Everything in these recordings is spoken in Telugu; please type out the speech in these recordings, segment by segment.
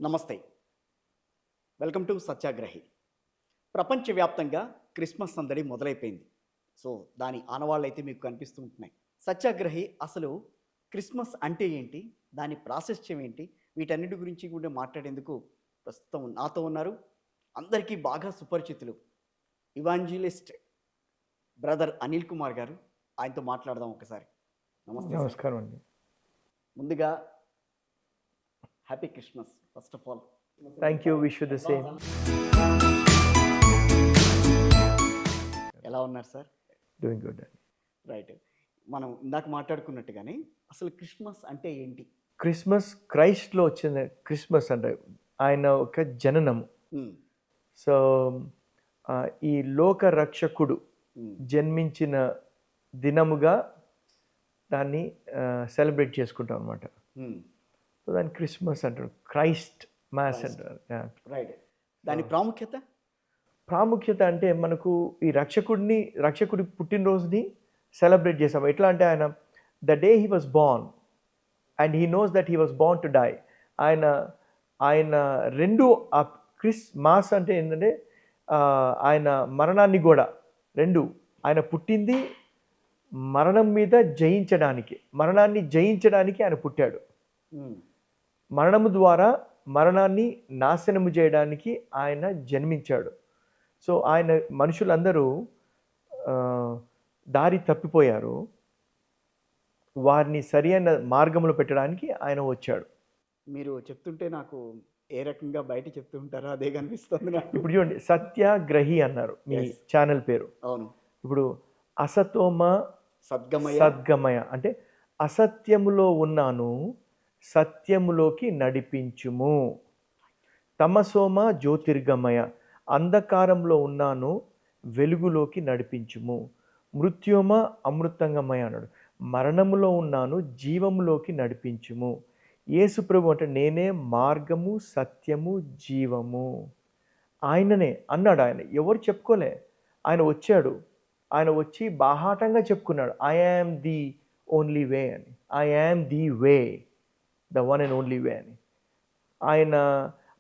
నమస్తే. Welcome to సత్యాగ్రహి. ప్రపంచవ్యాప్తంగా క్రిస్మస్ సందడి మొదలైపోయింది. సో, దాని ఆనవాళ్ళైతే మీకు కనిపిస్తూ ఉంటున్నాయి. సత్యాగ్రహి అసలు క్రిస్మస్ అంటే ఏంటి? దాని ప్రాశస్త్యం ఏంటి? వీటన్నిటి గురించి కూడా మాట్లాడేందుకు ప్రస్తుతం నాతో ఉన్నారు. అందరికీ బాగా సుపరిచితులు ఇవాంజలిస్ట్ బ్రదర్ అనిల్ కుమార్ గారు. ఆయనతో మాట్లాడదాం ఒకసారి. నమస్తే సార్. నమస్కారం అండి. ముందుగా happy Christmas first of all. Thank you. Wish you the same. ఎలా ఉన్నారు సార్? డూయింగ్ గుడ్ అండి. రైట్. మనం ఇందాక మాట్లాడుకున్నట్టుగానే అసలు క్రిస్మస్ అంటే ఏంటి? క్రిస్మస్ క్రైస్ట్లో వచ్చిన క్రిస్మస్ అంటే ఆయన ఒక జననము. ఉమ్, సో ఈ లోక రక్షకుడు ఉమ్, జన్మించిన దినముగా దాన్ని సెలబ్రేట్ చేసుకుంటాం అనమాట. ఉమ్, సో దాన్ని క్రిస్మస్ అంటారు, క్రైస్ట్ మాస్ అంటారు. రైట్. దాని ప్రాముఖ్యత? ప్రాముఖ్యత అంటే మనకు ఈ రక్షకుడి పుట్టినరోజుని సెలబ్రేట్ చేసాం. ఎట్లా అంటే ఆయన the day he was born and he knows that he was born to die. ఆయన రెండు ఆ మాస్ అంటే ఏంటంటే ఆయన మరణాన్ని కూడా రెండు, ఆయన పుట్టింది మరణాన్ని జయించడానికి ఆయన పుట్టాడు. ఉమ్, మరణము ద్వారా మరణాన్ని నాశనము చేయడానికి ఆయన జన్మించాడు. సో ఆయన మనుషులందరూ దారి తప్పిపోయారు, వారిని సరైన మార్గంలో పెట్టడానికి ఆయన వచ్చాడు. మీరు చెప్తుంటే నాకు ఏ రకంగా బయట చెప్తూ ఉంటారో అదే కనిపిస్తుంది నాకు. ఇప్పుడు చూడండి, సత్యాగ్రహి అన్నారు మీ Yes. ఛానల్ పేరు. అవును. ఇప్పుడు అసతోమ సద్గమయ. సద్గమయ అంటే అసత్యములో ఉన్నాను, సత్యములోకి నడిపించుము. తమసోమ జ్యోతిర్గమయ అంధకారంలో ఉన్నాను, వెలుగులోకి నడిపించుము. మృత్యోమ అమృతంగమయ అన్నాడు, మరణములో ఉన్నాను, జీవములోకి నడిపించుము. యేసు ప్రభు అంటే నేనే మార్గము సత్యము జీవము. ఆయననే అన్నాడు. ఆయన ఎవరు చెప్పుకోలే, ఆయన వచ్చాడు. ఆయన వచ్చి బాహాటంగా చెప్పుకున్నాడు, I am the only way అని. I am the way, the one and only way అని. ఆయన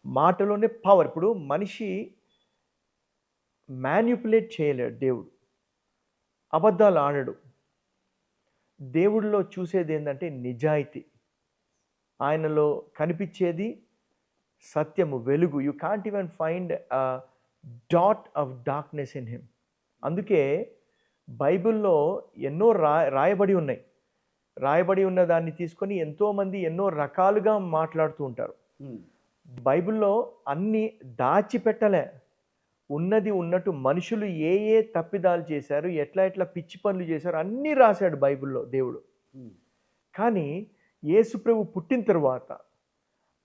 మాటలోనే పవర్. ఇప్పుడు మనిషి మ్యానిపులేట్ చేయలేడు, దేవుడు అబద్ధాలు ఆడడు. దేవుడిలో చూసేది ఏంటంటే నిజాయితీ, ఆయనలో కనిపించేది సత్యము, వెలుగు. You can't even find a dot of darkness in him. అందుకే బైబిల్లో ఎన్నో రాయబడి ఉన్నాయి. రాయబడి ఉన్న దాన్ని తీసుకొని ఎంతోమంది ఎన్నో రకాలుగా మాట్లాడుతూ ఉంటారు. ఉమ్, బైబిల్లో అన్నీ దాచిపెట్టలే, ఉన్నది ఉన్నట్టు మనుషులు ఏ ఏ తప్పిదాలు చేశారు, ఎట్లా పిచ్చి పనులు చేశారు అన్నీ రాశాడు బైబిల్లో దేవుడు. ఉమ్, కానీ యేసుప్రభు పుట్టిన తర్వాత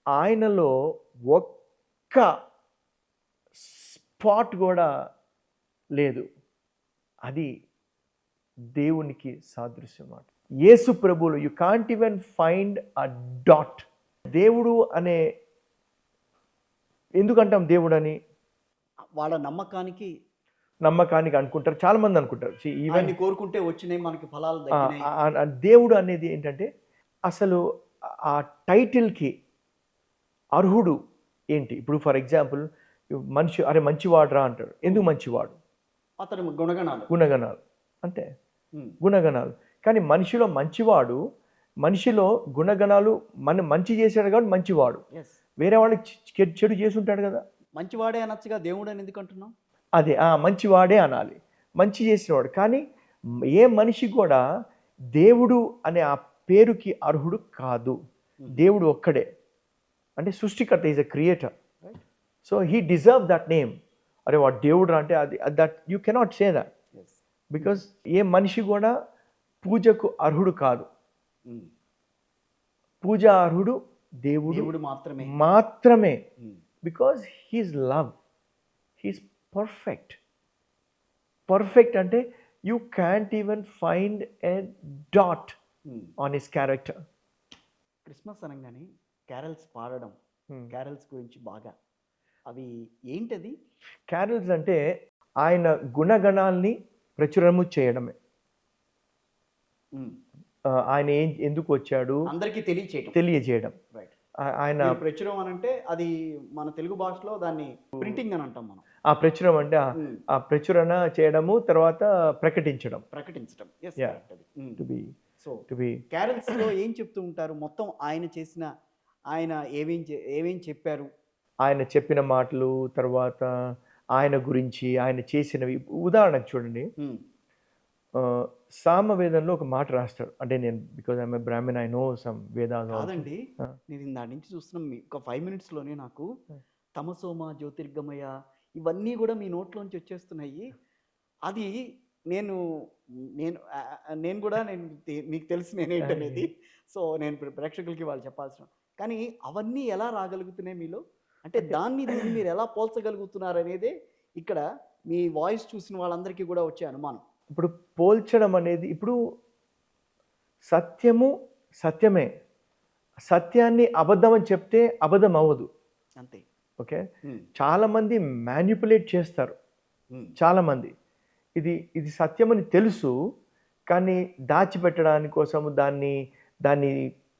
ఆయనలో ఒక్క స్పాట్ కూడా లేదు. అది దేవునికి సాదృశ్యం అన్నమాట. యేసు ప్రభువులో you can't even find a dot. దేవుడు అనే ఎందుకంటాం దేవుడు అని? వాళ్ళ నమ్మకానికి అనుకుంటారు, చాలా మంది అనుకుంటారు. ఈవెన్ ఆయన్ని కోరుకుంటే వచ్చినాయి మనకి ఫలాలు దక్కినాయి. దేవుడు అనేది ఏంటంటే అసలు ఆ టైటిల్కి అర్హుడు ఏంటి? ఇప్పుడు ఫర్ ఎగ్జాంపుల్ మనిషి అరే మంచివాడురా అంటాడు. ఎందుకు మంచివాడు? అతని గుణగణాలు. గుణగణాలు అంతే, ఉమ్, గుణగణాలు. కానీ మనిషిలో మంచివాడు, మనిషిలో గుణగణాలు మంచి చేశాడు కాబట్టి మంచివాడు. yes. వేరే వాళ్ళకి చెడు చేసి ఉంటాడు కదా. మంచివాడే అనొచ్చుగా, దేవుడు అని ఎందుకు అంటున్నాం? అదే మంచివాడే అనాలి, మంచి చేసినవాడు. కానీ ఏ మనిషి కూడా దేవుడు అనే ఆ పేరుకి అర్హుడు కాదు. దేవుడు ఒక్కడే, అంటే సృష్టికర్త, is a creator. So he deserve that name. అరే వాడు దేవుడు అంటే అది that you cannot say that, Yes. Because ఏ మనిషి కూడా పూజకు అర్హుడు కాదు. ఉమ్, పూజ అర్హుడు దేవుడు దేవుడు మాత్రమే. మాత్రమే. Um, because he's love, he's perfect అంటే you can't even find a dot um. On his character. Christmas అనగానే క్యారల్స్ పాడడం, క్యారల్స్ గురించి బాగా అవి ఏంటది? క్యారల్స్ అంటే ఆయన గుణగణాల్ని ప్రచురము చేయడమే. ఉమ్, ఆయన ఎందుకు వచ్చాడు అందరికీ తెలియచేయడం. తెలియజేయడం. రైట్. ఆయన మీరు ప్రచురం అని అంటే అది మన తెలుగు భాషలో దాన్ని ప్రింటింగ్ అని అంటాం మనం. ఆ ప్రచురం అంటే ఉమ్, ఆ ప్రచురణ చేయడము, తర్వాత ప్రకటించడం. ప్రకటించడం. Yes, Yeah. కరెక్ట్ అది. To be so to be carols లో ఏం చెప్తూ ఉంటారు? మొత్తం ఆయన చేసిన, ఆయన ఏమేం చెప్పారు? ఆయన చెప్పిన మాటలు, తర్వాత ఆయన గురించి, ఆయన చేసినవి. ఉదాహరణకు చూడండి, ఉమ్, సామవేదంలో ఒక మాట రాస్తాడు. అంటే నేను because I'm a Brahmin, I know some Vedas also. కాదండి, నేను ఇందాటి నుంచి చూస్తున్నాం ఒక 5 మినిట్స్లోనే నాకు తమసోమ జ్యోతిర్గమయ ఇవన్నీ కూడా మీ నోట్లోంచి వచ్చేస్తున్నాయి. అది నేను నేను నేను కూడా మీకు తెలుసు నేనేంటనేది. సో నేను ప్రేక్షకులకి వాళ్ళు చెప్పాల్సిన, కానీ అవన్నీ ఎలా రాగలుగుతున్నాయి మీలో? అంటే దాన్ని దీన్ని మీరు ఎలా పోల్చగలుగుతున్నారు అనేదే ఇక్కడ మీ వాయిస్ చూసిన వాళ్ళందరికీ కూడా వచ్చే అనుమానం. ఇప్పుడు పోల్చడం అనేది, ఇప్పుడు సత్యము సత్యమే. సత్యాన్ని అబద్ధం అని చెప్తే అబద్ధం అవ్వదు. అంతే. ఓకే, ఉమ్, చాలామంది మ్యానిపులేట్ చేస్తారు. ఉమ్, చాలామంది ఇది ఇది సత్యమని తెలుసు, కానీ దాచిపెట్టడానికి కోసము, దాన్ని దాన్ని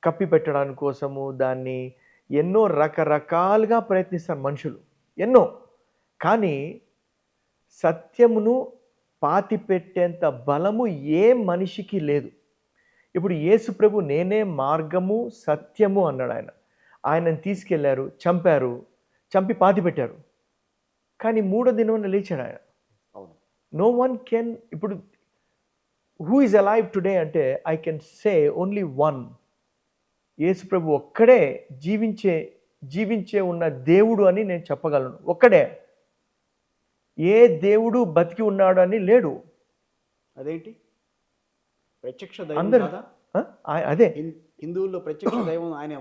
కప్పి పెట్టడానికి కోసము, దాన్ని ఎన్నో రకరకాలుగా ప్రయత్నిస్తారు మనుషులు, ఎన్నో. కానీ సత్యమును పాతిపెట్టేంత బలము ఏ మనిషికి లేదు. ఇప్పుడు యేసు ప్రభు నేనే మార్గము సత్యము అన్నాడు. ఆయనను తీసుకెళ్లారు, చంపారు, చంపి పాతిపెట్టారు, కానీ 3వ దినమున లేచాడు ఆయన. అవును. No one can. ఇప్పుడు హూ ఈజ్ అలైవ్ టుడే అంటే I can say only one. Yesu ప్రభు ఒక్కడే జీవించే ఉన్న దేవుడు అని నేను చెప్పగలను. ఒక్కడే. ఏ దేవుడు బతికి ఉన్నాడు అని లేడు. అదేంటి? ప్రత్యక్ష దైవం అందరు కాదా? అదే హిందువుల్లో ప్రత్యక్ష దైవం ఆయన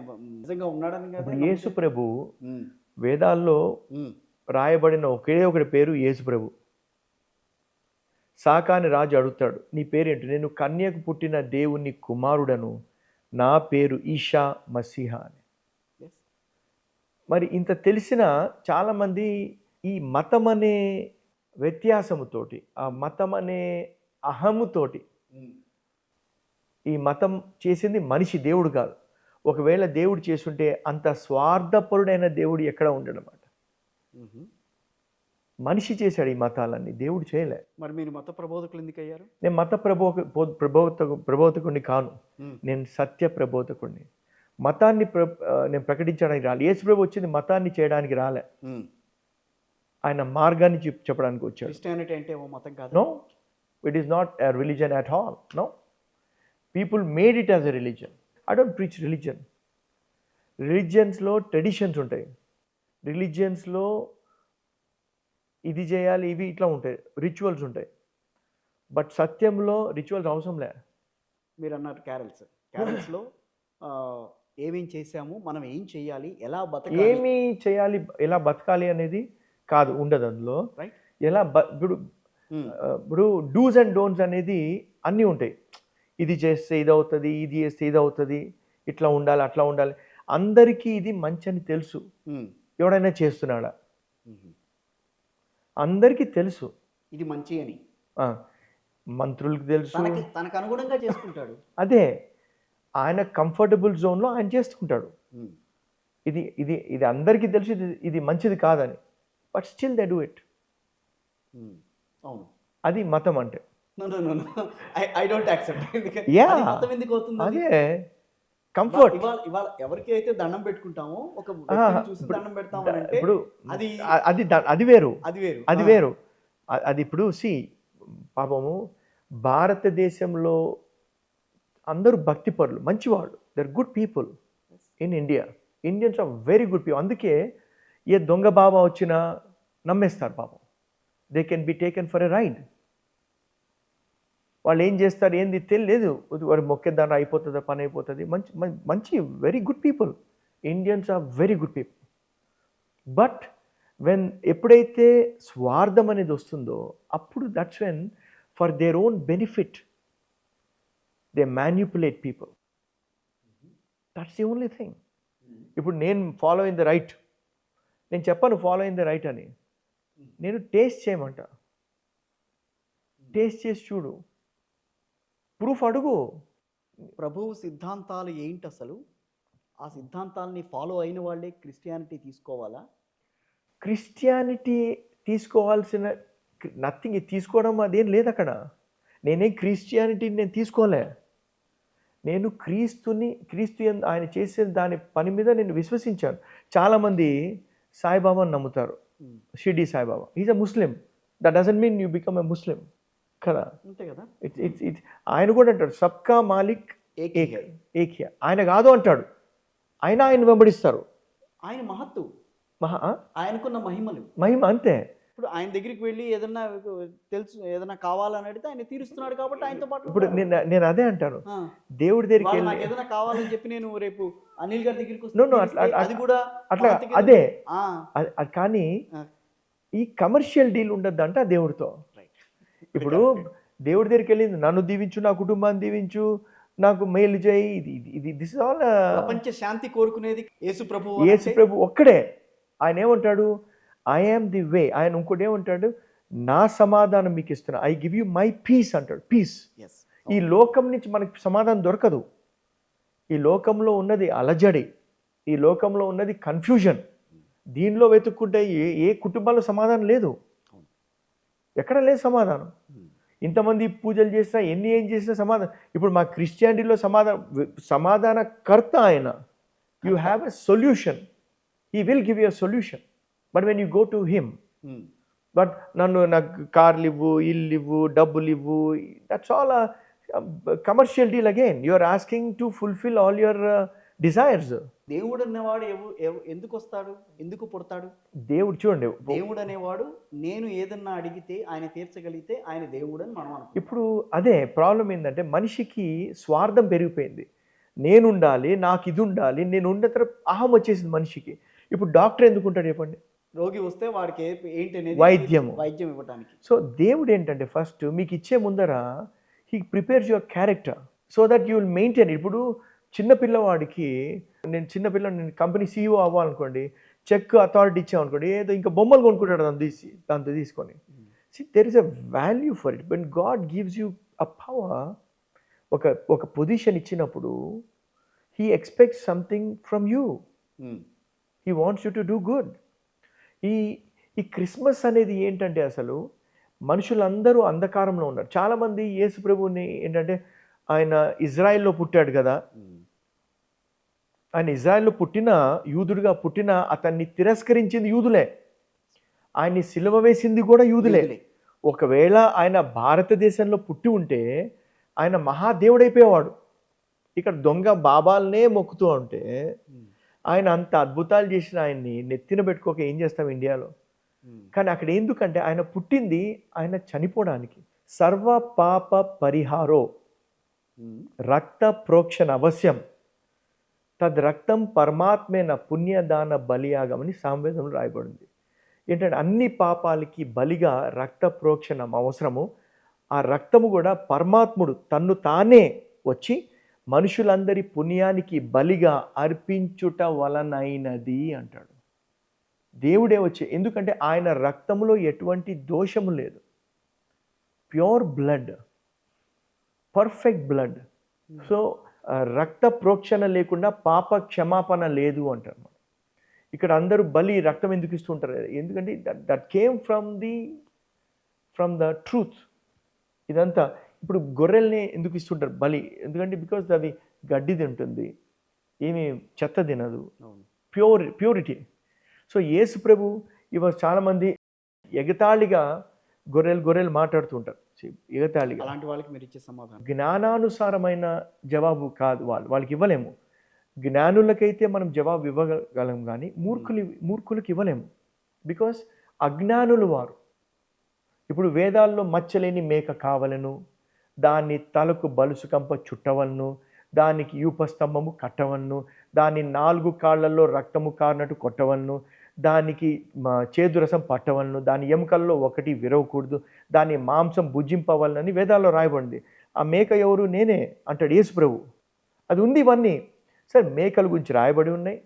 నిజంగా ఉన్నాడని కదా. ఇప్పుడు యేసు ప్రభు ఉమ్, వేదాల్లో ఉమ్, రాయబడిన ఒకే ఒకటి పేరు యేసు ప్రభు. సాకాని రాజు అడుగుతాడు, నీ పేరేంటి? నేను కన్యకు పుట్టిన దేవుని కుమారుడను, నా పేరు ఈషా మసీహా అని. yes. మరి ఇంత తెలిసిన చాలామంది ఈ మతం అనే వ్యత్యాసముతోటి, ఆ మతం అనే అహముతోటి, ఉమ్, ఈ మతం చేసింది మనిషి, దేవుడు కాదు. ఒకవేళ దేవుడు చేసుంటే అంత స్వార్థపరుడైన దేవుడు ఎక్కడ ఉండడన్నమాట. ఉహు. మనిషి చేశాడు ఈ మతాలన్నీ, దేవుడు చేయలే. మరి మీరు మత ప్రబోధకులు ఎందుకు అయ్యారు? నేను మత ప్రబోధకుడిని కాను, ఉమ్, నేను సత్య ప్రబోధకుడిని. మతాన్ని నేను ప్రకటించడానికి రాలే. యేసు ప్రభు వచ్చింది మతాన్ని చేయడానికి రాలే, ఉమ్. ఆయన మార్గాన్ని చెప్పడానికి వచ్చాడు. క్రిస్టియానిటీ అంటే ఓ మతం కాదు. No, it is not a religion at all. No, people made it as a religion. I don't preach religion. రిలీజియన్స్లో ట్రెడిషన్స్ ఉంటాయి, రిలీజియన్స్లో ఇది చేయాలి, ఇవి ఇట్లా ఉంటాయి, రిచువల్స్ ఉంటాయి. బట్ సత్యంలో రిచువల్స్ అవసరం లే. మీరు అన్నారు క్యారల్స్లో ఏమేం చేశాము, మనం ఏం చేయాలి, ఎలా బతకాలి, ఏమి చేయాలి, ఎలా బతకాలి అనేది కాదు, ఉండదు అందులో. రైట్. ఎలా ఇప్పుడు డూస్ అండ్ డోంట్స్ అనేది అన్నీ ఉంటాయి. ఇది చేస్తే ఇది అవుతుంది, ఇది చేస్తే ఇది అవుతుంది, ఇట్లా ఉండాలి, అట్లా ఉండాలి. అందరికీ ఇది మంచి అని తెలుసు. ఎవడైనా చేస్తున్నాడా? అందరికీ తెలుసు ఇది మంచి అని. మంత్రులకు తెలుసు, తనకు అనుగుణంగా చేసుకుంటాడు. అదే ఆయన కంఫర్టబుల్ జోన్లో ఆయన చేసుకుంటాడు. ఇది ఇది ఇది అందరికీ తెలుసు, ఇది మంచిది కాదని. But still they do it. అవును, అది మతం అంటే. I don't accept. మతం ఎందుకు అవుతుంది? అదే కంఫర్ట్. ఇవాళ ఎవరికి అయితే దండం పెట్టుకుంటామో, ఒక వ్యక్తిని చూసి దండం పెడతాము అంటే ఇప్పుడు అది అది వేరు, అది వేరు, అది వేరు. అది ఇప్పుడు పాపము భారతదేశంలో అందరూ భక్తిపరులు, మంచివాళ్ళు, they are good people in India. Indians are very good people. అందుకే ఏ దొంగ బాబా వచ్చినా నమ్మేస్తారు పాపం. They can be taken for a ride. వాళ్ళు ఏం చేస్తారు ఏంది తెలియదు, వాడు మొక్కేదాన్ని అయిపోతుందా, పని అయిపోతుంది. మంచి మంచి very good people. Indians are very good people. But ఎప్పుడైతే స్వార్థం అనేది వస్తుందో, అప్పుడు that's when for their own benefit they manipulate people. That's the only thing. ఇప్పుడు నేను ఫాలో ఇన్ ద రైట్, నేను చెప్పాను ఫాలో ఇన్ ద రైట్ అని. నేను టేస్ట్ చేయమంట, టేస్ట్ చేసి చూడు, ప్రూఫ్ అడుగు. ప్రభువు సిద్ధాంతాలు ఏంటి అసలు? ఆ సిద్ధాంతాలని ఫాలో అయిన వాళ్ళే క్రిస్టియానిటీ తీసుకోవాలా? క్రిస్టియానిటీ తీసుకోవాల్సిన నథింగ్, తీసుకోవడం అదేం లేదు అక్కడ. నేనేం క్రిస్టియానిటీని నేను తీసుకోలే. నేను క్రీస్తు ఆయన చేసే దాని పని మీద నేను విశ్వసించాను. చాలామంది సాయిబాబాని నమ్ముతారు, Shirdi Saibaba. Is a Muslim. That doesn't mean you become a Muslim కదా. అంతే కదా. ఇట్స్ ఆయన కూడా అంటాడు సబ్కా మాలిక్ ఏక్ హై. ఆయన కాదు అంటాడు, ఆయన వెంబడిస్తారు. ఆయన మహత్తు, మహా ఆయనకున్న మహిమ అంతే. ఇప్పుడు ఆయన దగ్గరికి వెళ్ళి ఏదన్నా ఏదన్నా కావాలని అడిగితే ఆయన తీరుస్తున్నాడు కాబట్టి ఆయనతో పాటు ఇప్పుడు నేను అదే అంటాను, దేవుడి దగ్గరికి వెళ్ళి నాకు ఏదైనా కావాలని చెప్పి నేను రేపు అనిల్ గారి దగ్గరికి అది కూడా అట్లా అదే. కానీ ఈ కమర్షియల్ డీల్ ఉండద్దు అంట దేవుడితో. ఇప్పుడు దేవుడి దగ్గరికి వెళ్ళింది, నన్ను దీవించు, నా కుటుంబాన్ని దీవించు, నాకు మేలు చేయి, ఇది దిస్ ఇస్ ఆల్. ప్రపంచ శాంతి కోరుకునేది యేసు ప్రభు ఒక్కడే. ఆయన ఏమంటాడు, ఐ యామ్ ది వే. ఆయన ఇంకోటి ఏమంటాడు, నా సమాధానం మీకు ఇస్తున్నా, I give you my peace అంటాడు. పీస్. ఈ లోకం నుంచి మనకి సమాధానం దొరకదు. ఈ లోకంలో ఉన్నది అలజడి, ఈ లోకంలో ఉన్నది కన్ఫ్యూజన్. దీనిలో వెతుక్కుంటే ఏ కుటుంబాల్లో సమాధానం లేదు, ఎక్కడ లేదు సమాధానం. ఇంతమంది పూజలు చేసినా ఏం చేసినా సమాధానం. ఇప్పుడు మా క్రిస్టియానిటీలో సమాధాన కర్త ఆయన. You have a solution, he will give you a solution. But when you go to him, but నాకు కార్లు ఇవ్వు, ఇల్లు ఇవ్వు, డబ్బులు ఇవ్వు, that's all commercial deal again. You are asking to fulfil all your desires. దేవుడు అనేవాడు ఎందుకు వస్తాడు, ఎందుకు పుడతాడు? దేవుడు చూడండి, దేవుడు అనేవాడు నేను ఏదన్నా అడిగితే ఆయన తీర్చగలిగితే ఆయన దేవుడు అని మనం అనుకుంటాం. ఇప్పుడు అదే ప్రాబ్లం ఏంటంటే మనిషికి స్వార్థం పెరిగిపోయింది. నేను ఉండాలి, నాకు ఇది ఉండాలి, నేను ఉన్న తర్వాత అహం వచ్చేసింది మనిషికి. ఇప్పుడు డాక్టర్ ఎందుకు ఉంటాడు చెప్పండి? రోగి వస్తే వాడికి ఏంటి అనేది వైద్యం ఇవ్వడానికి. సో దేవుడు ఏంటంటే ఫస్ట్ మీకు ఇచ్చే ముందర he prepares your character so that you will maintain. ఇప్పుడు చిన్నపిల్లవాడికి నేను కంపెనీ సీఈఓ అవ్వాలనుకోండి, చెక్ అథారిటీ ఇచ్చామనుకోండి, ఏదో ఇంకా బొమ్మలు కొనుక్కుంటాడు దాంతో తీసుకొని. There is a value for it. When God gives you a power, ఒక పొజిషన్ ఇచ్చినప్పుడు he expects something from you. He wants you to do good. ఈ క్రిస్మస్ అనేది ఏంటంటే అసలు మనుషులందరూ అంధకారంలో ఉన్నారు. చాలామంది యేసు ప్రభువుని ఏంటంటే ఆయన ఇజ్రాయెల్లో పుట్టాడు కదా, ఆయన ఇజ్రాయెల్లో పుట్టిన యూదుడిగా పుట్టిన అతన్ని తిరస్కరించింది యూదులే, ఆయన్ని సిలువ వేసింది కూడా యూదులే. ఒకవేళ ఆయన భారతదేశంలో పుట్టి ఉంటే ఆయన మహాదేవుడైపోయేవాడు. ఇక్కడ దొంగ బాబాలనే మొక్కుతూ ఉంటే ఆయన అంత అద్భుతాలు చేసిన ఆయన్ని నెత్తిన పెట్టుకోక ఏం చేస్తాం ఇండియాలో? కానీ అక్కడ ఎందుకంటే ఆయన పుట్టింది ఆయన చనిపోవడానికి. సర్వ పాప పరిహారో రక్త ప్రోక్షణ అవశ్యం తద్ రక్తం పరమాత్మేన పుణ్యదాన బలియాగమని సామవేదంలో రాయబడింది. ఏంటంటే అన్ని పాపాలకి బలిగా రక్త ప్రోక్షణం అవసరము. ఆ రక్తము కూడా పరమాత్ముడు తన్ను తానే వచ్చి మనుషులందరి పుణ్యానికి బలిగా అర్పించుట వలనైనది అంటాడు. దేవుడే వచ్చి, ఎందుకంటే ఆయన రక్తములో ఎటువంటి దోషము లేదు. Pure blood, perfect blood. So రక్త ప్రోక్షణ లేకుండా పాప క్షమాపణ లేదు అంటారు. ఇక్కడ అందరూ బలి రక్తం ఎందుకు ఇస్తూ ఉంటారు? ఎందుకంటే that came from the truth. ఇదంతా ఇప్పుడు గొర్రెల్ని ఎందుకు ఇస్తుంటారు బలి? ఎందుకంటే బికాజ్ అది గడ్డి తింటుంది, ఏమి చెత్త తినదు, ప్యూరిటీ. సో యేసు ప్రభు ఇవాళ చాలామంది ఎగతాళిగా గొర్రెలు మాట్లాడుతుంటారు, ఎగతాళిగా. అలాంటి వాళ్ళకి మీరు ఇచ్చే సమాధానం జ్ఞానానుసారమైన జవాబు కాదు, వాళ్ళకి ఇవ్వలేము. జ్ఞానులకైతే మనం జవాబు ఇవ్వగలం, కానీ మూర్ఖులకి ఇవ్వలేము. బికాస్ అజ్ఞానులు వారు. ఇప్పుడు వేదాల్లో మచ్చలేని మేక కావలను, దాన్ని తలకు బలుసు కంప చుట్టవలను, దానికి యూపస్తంభము కట్టవలను, దాని 4 కాళ్లలో రక్తము కారినట్టు కొట్టవలను, దానికి చేదు రసం పట్టవలను, దాని ఎముకల్లో ఒకటి విరవకూడదు, దాని మాంసం భుజింపవలనని వేదాల్లో రాయబడింది. ఆ మేక ఎవరు? నేనే అంటాడు యేసు ప్రభు. అది ఉంది ఇవన్నీ. సరే, మేకల గురించి రాయబడి ఉన్నాయి,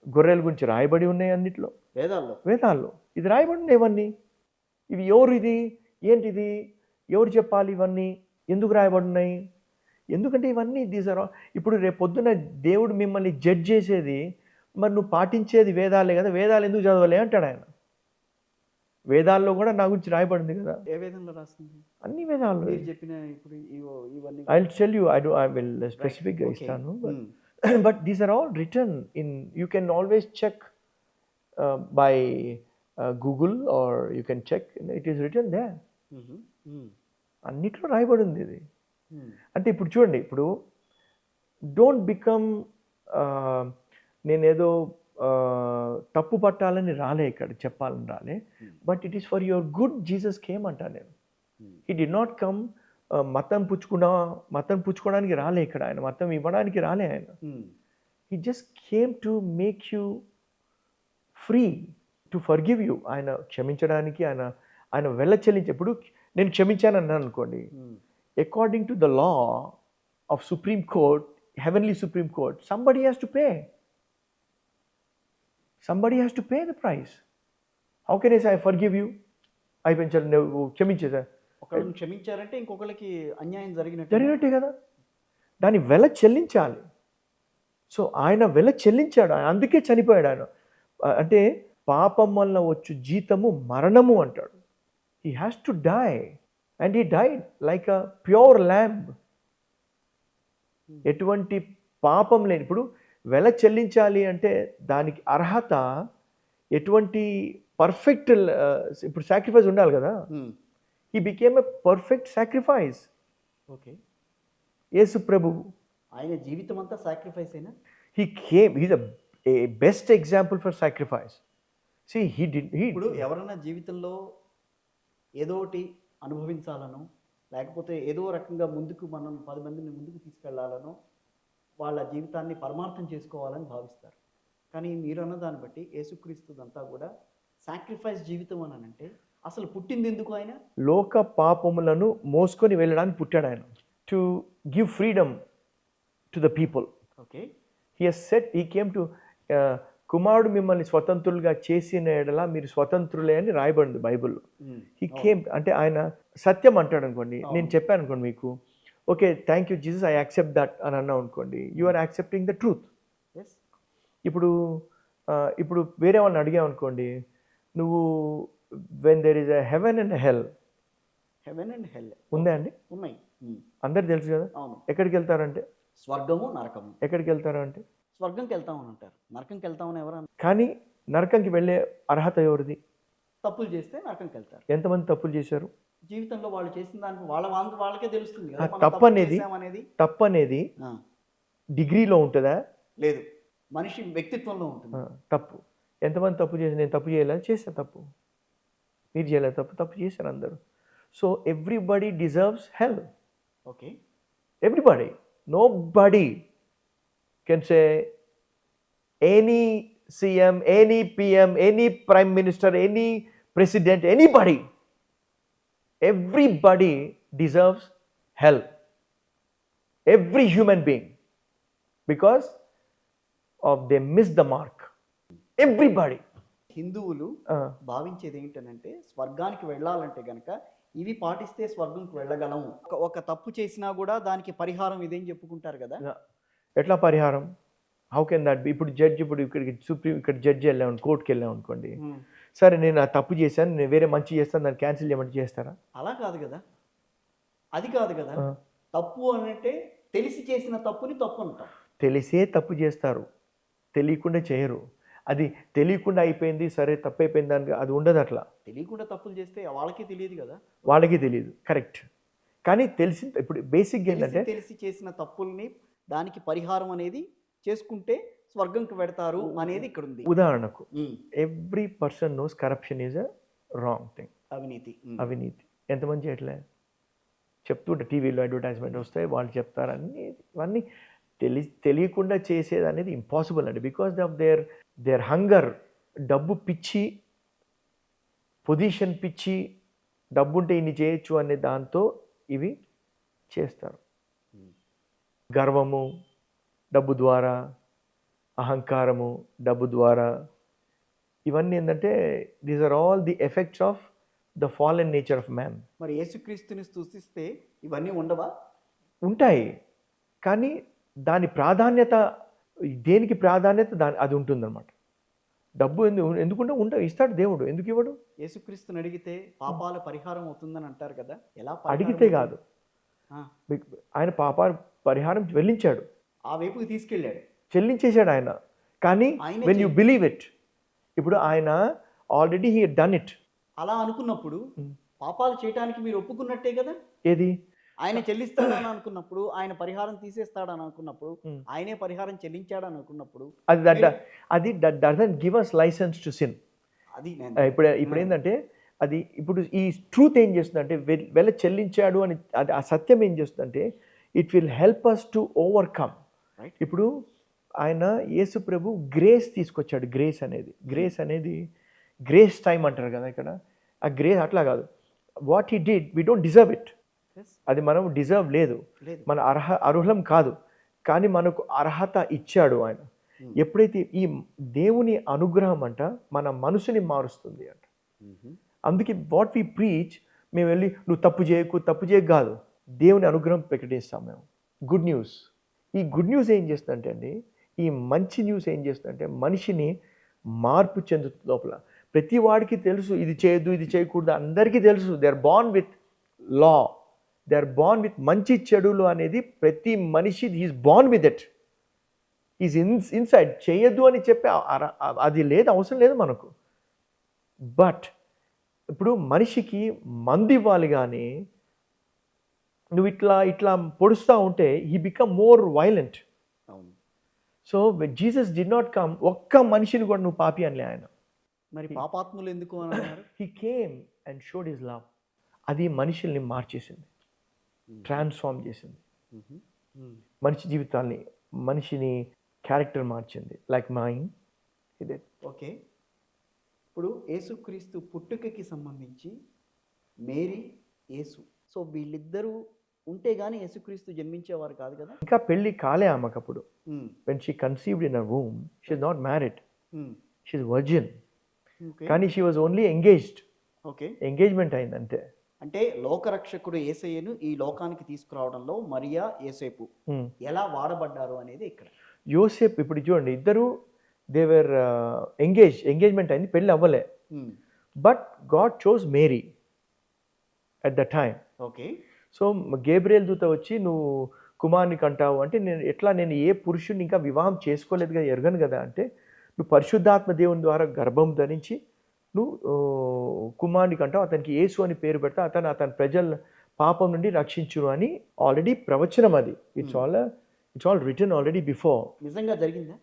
గొర్రెల గురించి రాయబడి ఉన్నాయి, అన్నిట్లో వేదాల్లో ఇది రాయబడి ఉన్నాయి. ఇవన్నీ ఇవి ఎవరు? ఇది ఏంటిది? ఎవరు చెప్పాలి? ఇవన్నీ ఎందుకు రాయబడి ఉన్నాయి? ఎందుకంటే ఇవన్నీ దీస్ ఆర్ ఇప్పుడు రేపు పొద్దున దేవుడు మిమ్మల్ని జడ్జ్ చేసేది మరి నువ్వు పాటించేది వేదాలే కదా, వేదాలు ఎందుకు చదవలే అంటాడు ఆయన. వేదాల్లో కూడా నా గురించి రాయబడింది కదా, ఏ వేదంలో రాసింది? అన్ని వేదాల్లో. మీరు చెప్పిన ఇప్పుడు ఇవన్నీ I will tell you, I will స్పెసిఫిక్గా ఇస్తాను. But these are all written in, you can always check by Google or you can check, it is written they. అన్నిట్లో రాయబడింది ఇది. అంటే ఇప్పుడు చూడండి, ఇప్పుడు డోంట్ బికమ్, నేనేదో తప్పు పట్టాలని రాలే, ఇక్కడ చెప్పాలని రాలే, but it is for your good Jesus came అంటా నేను. హీ డి నాట్ కమ్ మతం పుచ్చుకోవడానికి రాలే ఇక్కడ ఆయన, మతం ఇవ్వడానికి రాలే ఆయన. He just came to make you free, to forgive you. ఆయన క్షమించడానికి, ఆయన చెల్లించేప్పుడు నేను క్షమించాను అన్నాను అనుకోండి, according to the law of supreme court, heavenly supreme court, somebody has to pay. Somebody has to pay the price. How can I say I forgive you? అయిపోయించాలి, నువ్వు క్షమించేదా? ఒకళ్ళని క్షమించారంటే ఇంకొకళ్ళకి అన్యాయం జరిగినట్టే కదా, దాని వెల చెల్లించాలి. సో ఆయన వెల చెల్లించాడు, అందుకే చనిపోయాడు ఆయన. అంటే పాపం వల్ల వచ్చు జీతము మరణము అంటాడు. He has to die, and he died like a pure lamb. ఎటువంటి పాపం లేని, ఇప్పుడు వెల చెల్లించాలి అంటే దానికి అర్హత, ఎటువంటి పర్ఫెక్ట్, ఇప్పుడు సాక్రిఫైస్ ఉండాలి కదా. He became a perfect sacrifice. Okay, Yesu ప్రభువు ఆయన జీవితం అంతా సాక్రిఫైస్ అయినా. హీ's a best example for sacrifice. See, ఇప్పుడు ఎవరైనా జీవితంలో ఏదో ఒకటి అనుభవించాలనో, లేకపోతే ఏదో రకంగా ముందుకు మనం 10 మందిని ముందుకు తీసుకెళ్లాలనో, వాళ్ళ జీవితాన్ని పరమార్థం చేసుకోవాలని భావిస్తారు. కానీ మీరు అన్న దాన్ని బట్టి యేసుక్రీస్తుదంతా కూడా సాక్రిఫైస్ జీవితం అని అంటే, అసలు పుట్టింది ఎందుకు ఆయన? లోక పాపములను మోసుకొని వెళ్ళడానికి పుట్టాడు ఆయన. To give freedom to the people. Okay, he came to, కుమారుడు మిమ్మల్ని స్వతంత్రులుగా చేసిన ఎడల మీరు స్వతంత్రులే అని రాయబడింది బైబిల్లో. హీ కేమ్ అంటే ఆయన సత్యం అంటాడు అనుకోండి, నేను చెప్పాను అనుకోండి మీకు, okay thank you Jesus, I accept that అని అన్నావు అనుకోండి, you are accepting the truth. ఇప్పుడు వేరే వాళ్ళని అడిగావు అనుకోండి, నువ్వు when there is a heaven and hell ఉందా అండి? ఉన్నాయి, అందరు తెలుసు కదా. అవును. ఎక్కడికి వెళ్తారంటే స్వర్గము నరకము. ఎక్కడికి వెళ్తారు అంటే స్వర్గంకి వెళ్తామని అంటారు, నరకంకి వెళ్తామని ఎవరు? కానీ నరకంకి వెళ్ళే అర్హత ఎవరిది? తప్పులు చేస్తే నరకంకి వెళ్తారు. ఎంతమంది తప్పులు చేశారు జీవితంలో? వాళ్ళు చేసిన దానికి వాళ్ళకే తెలుస్తుంది కదా. తప్పు అనేది డిగ్రీలో ఉంటుందా? లేదు, మనిషి వ్యక్తిత్వంలో ఉంటుంది తప్పు. ఎంతమంది తప్పు చేసి, నేను తప్పు చేయలేదు, చేశాను తప్పు, మీరు చేయలేదు తప్పు చేశారు అందరూ. So everybody deserves hell. Okay, everybody. Nobody can say any CM, any PM, any Prime Minister, any President, anybody. Everybody deserves hell. Every human being. Because of they missed the mark. Everybody. హిందువులు భావించేది ఏంటనంటే, స్వర్గానికి వెళ్ళాలంటే గనక ఇవి పాటిస్తే స్వర్గంకి వెళ్ళగలము. ఒక తప్పు చేసినా కూడా దానికి పరిహారం ఇదేం చెప్పుకుంటారు కదా. ఎట్లా పరిహారం? How can that be? ఇప్పుడు జడ్జి, ఇప్పుడు ఇక్కడ జడ్జి వెళ్ళాము, కోర్టుకి వెళ్ళాము అనుకోండి, సరే నేను ఆ తప్పు చేశాను, నేను వేరే మంచి చేస్తాను, దాన్ని క్యాన్సిల్ చేయమంటే చేస్తారా? అలా కాదు కదా, అది కాదు కదా. తప్పు అంటే తెలిసి చేసిన తప్పుని తప్పు అంటాం. తెలిసే తప్పు చేస్తారు, తెలియకుండా చేయరు. అది తెలియకుండా అయిపోయింది, సరే తప్పు అయిపోయింది, దానికి అది ఉండదు. అట్లా తెలియకుండా తప్పులు చేస్తే వాళ్ళకి తెలియదు కదా. వాళ్ళకి తెలియదు, కరెక్ట్. కానీ తెలిసి, ఇప్పుడు బేసిక్గా ఏంటంటే తెలిసి చేసిన తప్పుల్ని దానికి పరిహారం అనేది చేసుకుంటే స్వర్గంకి పెడతారు అనేది ఇక్కడ ఉంది. ఉదాహరణకు, every person knows corruption is a wrong thing. అవినీతి ఎంతమంది చేయట్లే? చెప్తుంటే టీవీలో అడ్వర్టైజ్మెంట్ వస్తాయి, వాళ్ళు చెప్తారు అన్నీ. ఇవన్నీ తెలియకుండా చేసేది అనేది ఇంపాసిబుల్ అండి. బికాస్ ఆఫ్ దేర్ హంగర్, డబ్బు పిచ్చి, పొజిషన్ పిచ్చి, డబ్బు ఉంటే ఇన్ని చేయొచ్చు అనే దాంతో ఇవి చేస్తారు. గర్వము డబ్బు ద్వారా, అహంకారము డబ్బు ద్వారా, ఇవన్నీ ఏంటంటే these are all the effects of the fallen nature of man. మరి యేసుక్రీస్తుని స్తుతిస్తే ఇవన్నీ ఉండవా? ఉంటాయి. కానీ దాని ప్రాధాన్యత, దేనికి ప్రాధాన్యత అది ఉంటుందన్నమాట. డబ్బు ఎందుకుంటే ఇస్తాడు దేవుడు, ఎందుకు ఇవ్వడు? యేసుక్రీస్తుని అడిగితే పాపాల పరిహారం అవుతుందని అంటారు కదా, ఎలా అడిగితే కాదు, ఆ, ఆయన పాప పరిహారం చెల్లించాడు, ఆ వైపుకి తీసుకెళ్ళాడు. చెల్లించేశాడు ఆయన. కానీ ఆయనే వెన్ యూ బిలీవ్ ఇట్, ఇప్పుడు ఆయన ఆల్రెడీ హీ డన్ ఇట్. అలా అనుకున్నప్పుడు పాపాలు చేయడానికి మీరు ఒప్పుకున్నట్టే కదా. ఏది? ఆయన చెల్లిస్తాడని అనుకున్నప్పుడు, ఆయన పరిహారం తీసేస్తాడని అనుకున్నప్పుడు, Hmm. ఆయనే పరిహారం చెల్లించాడని అనుకున్నప్పుడు, అది doesn't give us licence to sin. అది ఇప్పుడు ఏంటంటే అది ఇప్పుడు ఈ ట్రూత్ ఏం చేస్తుందంటే వెళ్ళ చెల్లించాడు అని అది ఆ సత్యం ఏం చేస్తుందంటే it will help us to overcome. Right. ఇప్పుడు ఆయన యేసు ప్రభు గ్రేస్ తీసుకొచ్చాడు. గ్రేస్ అనేది గ్రేస్ టైం అంటారు కదా ఇక్కడ. ఆ గ్రేస్ అట్లా కాదు. What he did, we don't deserve it. అది మనం డిజర్వ్ లేదు, మన అర్హులం కాదు, కానీ మనకు అర్హత ఇచ్చాడు ఆయన. ఎప్పుడైతే ఈ దేవుని అనుగ్రహం అంట మన మనసుని మారుస్తుంది అంట. అందుకే వాట్ వి ప్రీచ్, మేము వెళ్ళి నువ్వు తప్పు చేయకు కాదు, దేవుని అనుగ్రహం ప్రకటిస్తాం మేము. Good news. ఈ గుడ్ న్యూస్ ఏం చేస్తుందంటే అండి, ఈ మంచి న్యూస్ ఏం చేస్తుందంటే మనిషిని మార్పు చెందుతుంది లోపల. ప్రతి వాడికి తెలుసు ఇది చేయొద్దు, ఇది చేయకూడదు, అందరికీ తెలుసు. They are born with law, they are born with మంచి చెడులు అనేది ప్రతి మనిషి he's born with it. Is inside. చేయొద్దు అని చెప్పే అది లేదు, అవసరం లేదు మనకు. బట్ ఇప్పుడు మనిషికి మందు ఇవ్వాలి కానీ నువ్వు ఇట్లా పొడుస్తూ ఉంటే హీ బికమ్ మోర్ వైలెంట్. అవును. So Jesus did not come, ఒక్క మనిషిని కూడా నువ్వు పాపి అనలే ఆయన. మరి పాపాత్ములు ఎందుకు అని అన్నారు? He came and showed his love. అది మనుషుల్ని మార్చేసింది, ట్రాన్స్ఫార్మ్ చేసింది, మనిషి జీవితాన్ని, మనిషిని క్యారెక్టర్ మార్చింది. లైక్ మైండ్ ఇదే. ఓకే. ఇప్పుడు యేసుక్రీస్తు పుట్టుకకి సంబంధించి మేరీ, యేసు, సో వీళ్ళిద్దరూ ఉంటే గానీ యేసుక్రీస్తు జన్మించేవారు కాదు కదా. ఇంకా పెళ్లి కాలే ఆమెకప్పుడు. When she conceived in a room, she is not married, she is virgin. కానీ she was only engaged. Okay. Engagement అయింది అంతే. అంటే లోకరక్షకుడు యేసయ్యను ఈ లోకానికి తీసుకురావడంలో మరియా, యేసేపు ఎలా వాడబడ్డారు అనేది ఇక్కడ. యోసేపు ఇప్పుడు చూడండి, ఇద్దరు దేవర్ ఎంగేజ్మెంట్ అయింది, పెళ్ళి అవ్వలే. But God chose Mary at the time. Okay. So Gabriel దూత వచ్చి నువ్వు కుమారుని కంటావు అంటే, నేను ఏ పురుషుని ఇంకా వివాహం చేసుకోలేదు కదా, ఎరగను కదా అంటే, నువ్వు పరిశుద్ధాత్మ దేవుని ద్వారా గర్భం ధరించి నువ్వు కుమారుని కంటావు, అతనికి యేసు అని పేరు పెడతా, అతని ప్రజల పాపం నుండి రక్షించును అని ఆల్రెడీ ప్రవచనం అది. It's all written already before. నిజంగా జరిగిందా?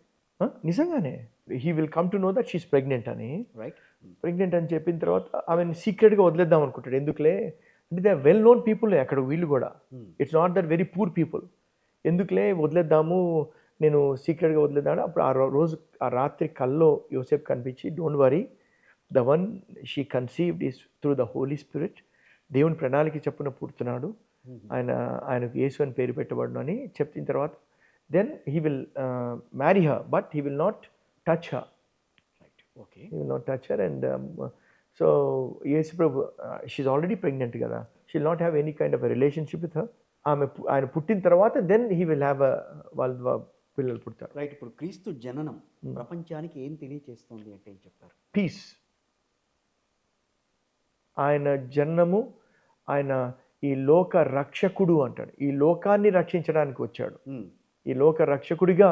నిజంగానే. He will come to know that she's pregnant అని. రైట్. ప్రెగ్నెంట్ అని చెప్పిన తర్వాత ఆమెను సీక్రెట్గా వదిలేద్దాం అనుకుంటాడు. ఎందుకులే అంటే they are well known people అక్కడ వీళ్ళు కూడా. It's not that very poor people. ఎందుకులే వదిలేద్దాము, నేను సీక్రెట్గా వదిలేద్దాము. అప్పుడు ఆ రాత్రి కల్లో యోసేపు కనిపించి, don't worry, the one she conceived is through the Holy Spirit. దేవుని ప్రణాళిక చెప్పున పుడుతున్నాడు, ఆయనకు యేసు అని పేరు పెట్టబడును అని చెప్పిన తర్వాత then he will marry her, but he will not touch her. Right. Okay. He will not touch her. And so Yesu Prabhu, she's already pregnant kada, she'll not have any kind of a relationship with her. ఆయన పుట్టిన తర్వాత then he will have వాళ్ళ పిల్లలు పుడతారు. రైట్. ఇప్పుడు క్రీస్తు జననం ప్రపంచానికి ఏం తెలియజేస్తుంది అంటే ఏం చెప్తారు? పీస్. ఆయన జన్మము, ఆయన ఈ లోక రక్షకుడు అంటాడు. ఈ లోకాన్ని రక్షించడానికి వచ్చాడు. ఈ లోక రక్షకుడిగా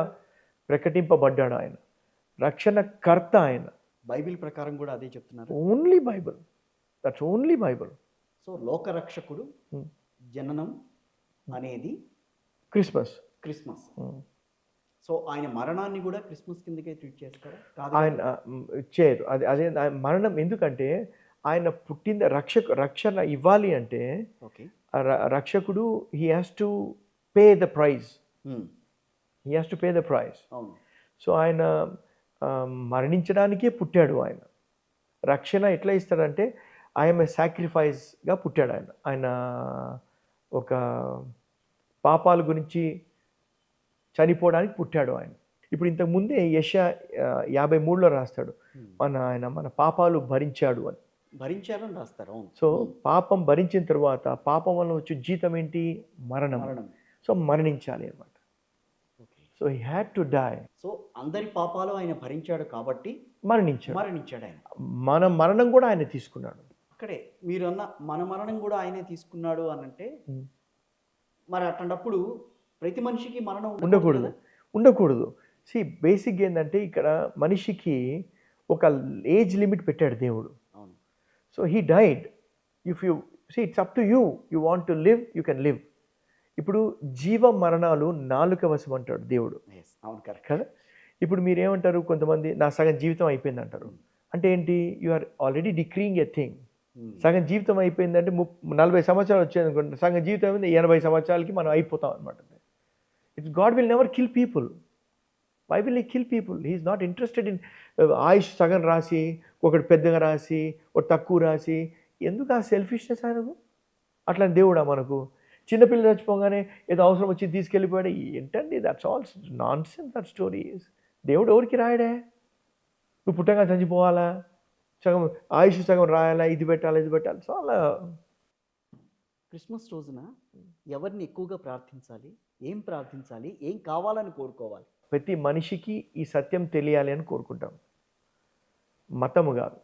ప్రకటింపబడ్డాడు ఆయన. రక్షణ కర్త ఆయన. బైబిల్ ప్రకారం కూడా అదే చెప్తున్నారు. Only Bible, that's only Bible. So లోక రక్షకుడు జననం అనేది క్రిస్మస్. సో ఆయన మరణాన్ని కూడా క్రిస్మస్ కిందకే ట్రీట్ చేస్తారా? ఆయన చేయరు. అదే మరణం. ఎందుకంటే ఆయన పుట్టిన రక్షణ ఇవ్వాలి అంటే రక్షకుడు he has to pay the price. He has to pay the price. So ఆయన మరణించడానికే పుట్టాడు. ఆయన రక్షణ ఎట్లా ఇస్తాడంటే ఆయన సాక్రిఫైస్గా పుట్టాడు. ఆయన ఒక పాపాల గురించి చనిపోవడానికి పుట్టాడు ఆయన. ఇప్పుడు ఇంతకు ముందే యెషయా 53లో రాస్తాడు, మన పాపాలు భరించాడు అని. భరించాలని రాస్తారు. సో పాపం భరించిన తర్వాత పాపం వల్ల వచ్చే జీతం ఏంటి? మరణం. సో మరణించాలి అన్నమాట. So he had to die. So అందరి పాపాలు ఆయన భరించాడు కాబట్టి మరణించాడు. మరణించాడు ఆయన. మన మరణం కూడా ఆయన తీసుకున్నాడు. అక్కడే మీరన్న మన మరణం కూడా ఆయనే తీసుకున్నాడు అని అంటే మరి అట్లాంటప్పుడు ప్రతి మనిషికి మరణం ఉండకూడదు, ఉండకూడదు. బేసిక్ ఏంటంటే ఇక్కడ మనిషికి ఒక ఏజ్ లిమిట్ పెట్టాడు దేవుడు. అవును. So he died. If you it's up to you, you want to live, you can live. ఇప్పుడు జీవ మరణాలు నాలుక వశం అంటాడు దేవుడు. అవును, కరెక్ట్ కదా. ఇప్పుడు మీరేమంటారు, కొంతమంది నా సగం జీవితం అయిపోయింది అంటారు. అంటే ఏంటి, you are already decreasing a thing. సగం జీవితం అయిపోయిందంటే 40 సంవత్సరాలు వచ్చేది అనుకోండి, సగం జీవితం అయింది 80 సంవత్సరాలకి మనం అయిపోతాం అనమాట. It's God will never kill people. Why will he kill people? He's not interested in ఆయుష్ సగం రాసి, ఒకటి పెద్దగా రాసి, ఒకటి తక్కువ రాసి. ఎందుకు ఆ సెల్ఫిష్నెస్ ఆయనకు? అట్లా దేవుడా మనకు? చిన్నపిల్లలు చచ్చిపోగానే ఏదో అవసరం వచ్చి తీసుకెళ్ళిపోయాడు. ఏంటండి, that's all non sense. That stories. దేవుడు ఎవరికి రాయడే? నువ్వు పుట్టగా చచ్చిపోవాలా, సగం ఆయుష్ సగం రాయాలా, ఇది పెట్టాలా, ఇది పెట్టాలి. చాలా క్రిస్మస్ రోజున ఎవరిని ఎక్కువగా ప్రార్థించాలి, ఏం ప్రార్థించాలి, ఏం కావాలని కోరుకోవాలి? ప్రతి మనిషికి ఈ సత్యం తెలియాలి అని కోరుకుంటాం, మతము కాదు.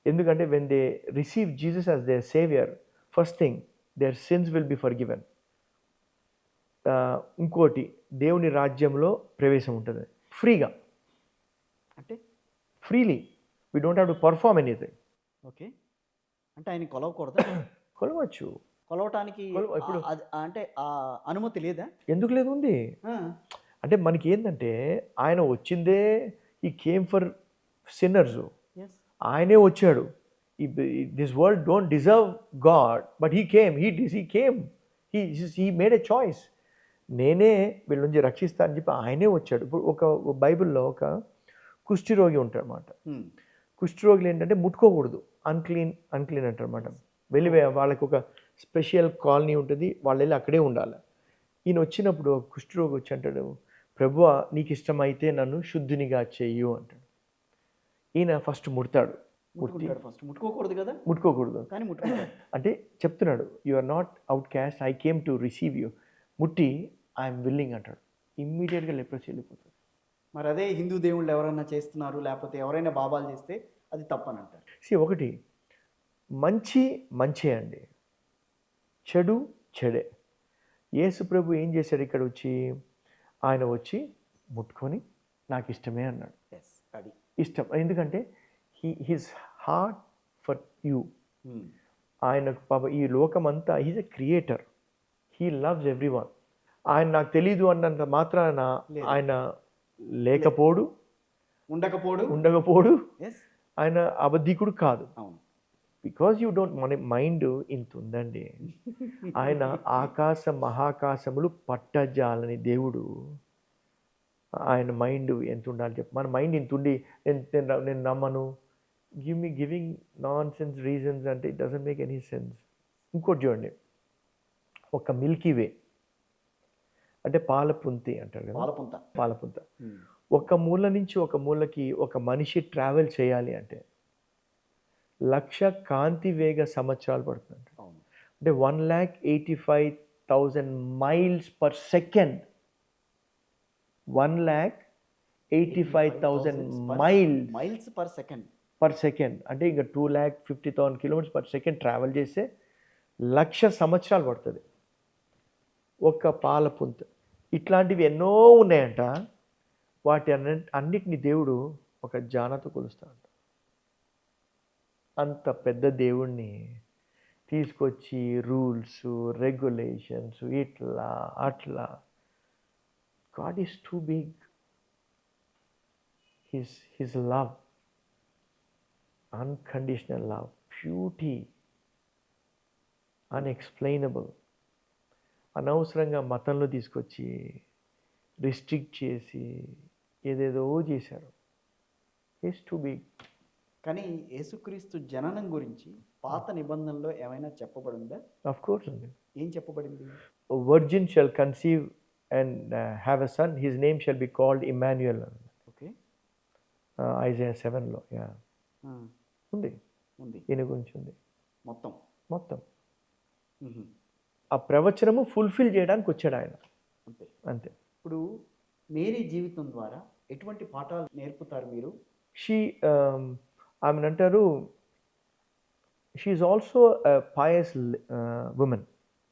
ఎందుకంటే when they receive Jesus as their saviour, first thing their sins will be forgiven. ఇంకోటి, దేవుని రాజ్యంలో ప్రవేశం ఉంటుంది ఫ్రీగా. అంటే freely, we don't have to perform anything. Okay, అంటే ఆయన కొలవకూడదా? కొలవచ్చు. కొలవటానికి ఇప్పుడు అంటే ఆ అనుమతి లేదా? ఎందుకు లేదు, ఉంది. అంటే మనకి ఏంటంటే ఆయన వచ్చిందే, ఈ కేమ్ ఫర్ సిన్నర్స్. ఆయనే వచ్చాడు. This world don't deserve God, but he came. He made a choice. నేనే వీళ్ళ నుంచి రక్షిస్తా అని చెప్పి ఆయనే వచ్చాడు. ఇప్పుడు ఒక బైబిల్లో ఒక కుష్ఠిరోగి ఉంటాడు అన్నమాట. కుష్ఠరోగులు ఏంటంటే ముట్టుకోకూడదు, అన్క్లీన్ అంటారు అన్నమాట. వెళ్ళి వాళ్ళకి ఒక స్పెషల్ కాలనీ ఉంటుంది, వాళ్ళు వెళ్ళి అక్కడే ఉండాలి. ఈయన వచ్చినప్పుడు కుష్ఠరోగి వచ్చి అంటాడు, ప్రభువా నీకు ఇష్టమైతే నన్ను శుద్ధినిగా చెయ్యు అంటాడు. ఈయన ఫస్ట్ ముడతాడు. ముట్టుకోకూడదు కదా, ముట్టుకోకూడదు కానీ ముట్టుకుంటాడు. అంటే చెప్తున్నాడు, you are not outcast, I came to receive you. ముట్టి ఐఎమ్ విల్లింగ్ అంటాడు. ఇమ్మీడియట్గా లెప్రసీ వెళ్ళిపోతాడు. మరి అదే హిందూ దేవుళ్ళు ఎవరైనా చేస్తున్నారు, లేకపోతే ఎవరైనా బాబాలు చేస్తే అది తప్పని అంటారు. ఒకటి, మంచే అండి, చెడు చెడే. యేసు ప్రభు ఏం చేశాడు ఇక్కడ వచ్చి? ఆయన వచ్చి ముట్టుకొని నాకు ఇష్టమే అన్నాడు. అది ఇష్టం. ఎందుకంటే హిస్ హార్ట్ ఫర్ యూ. ఆయన పాప ఈ లోకమంతా, he's a creator, he loves everyone. ఆయన నాకు తెలీదు అన్నంత మాత్రాన ఆయన లేకపోడు, ఉండకపోడు, ఆయన అబద్ధికుడు కాదు. బికాజ్ యూ డోంట్, మన మైండ్ ఇంత ఉందండి. ఆయన మహాకాశములు పట్టజాలని దేవుడు. ఆయన మైండ్ ఎంత ఉండాలి చెప్పు. మన మైండ్ ఇంత ఉండి నేను నమ్మను, గివింగ్ నాన్ సెన్స్ రీజన్స్ అంటే it doesn't make any sense. ఇంకోటి చూడండి, ఒక మిల్కీ వే అంటే పాలపుంతి అంటారు కదా, పాలపుంత. ఒక మూల నుంచి ఒక మూలకి ఒక మనిషి ట్రావెల్ చేయాలి అంటే 1,00,000 కాంతి వేగ సంవత్సరాలు పడుతుంది. అంటే 1,85,000 miles per second. 1,85,000 miles per second అంటే ఇంకా 2,50,000 కిలోమీటర్స్ పర్ సెకండ్ ట్రావెల్ చేస్తే 1,00,000 సంవత్సరాలు పడుతుంది ఒక పాలపుంత. ఇట్లాంటివి ఎన్నో ఉన్నాయంట. వాటి అన్నిటిని దేవుడు ఒక జానతో కొలుస్తాడు. అంత పెద్ద దేవుణ్ణి తీసుకొచ్చి రూల్స్, రెగ్యులేషన్స్, ఇట్లా అట్లా. God is too big. His love, unconditional love, beauty, unexplainable. అనవసరంగా మతంలో తీసుకొచ్చి రిస్ట్రిక్ట్ చేసి ఏదేదో చేశారు. Is too big. కానీ యేసుక్రీస్తు జననం గురించి పాత నిబంధనలో ఏమైనా చెప్పబడిందా? ఆఫ్ కోర్స్ ఉంది. ఏం చెప్పబడింది? Virgin shall conceive and have a son, his name shall be called Immanuel. Okay, Isaiah 7లో ఉంది. ఈయన గురించి ఉంది మొత్తం. ఆ ప్రవచనము ఫుల్ఫిల్ చేయడానికి వచ్చాడు ఆయన, అంతే. ఇప్పుడు మేరీ జీవితం ద్వారా ఎటువంటి పాఠాలు నేర్పుతారు మీరు? షీ ఆమెను అంటారు, she is also pious women,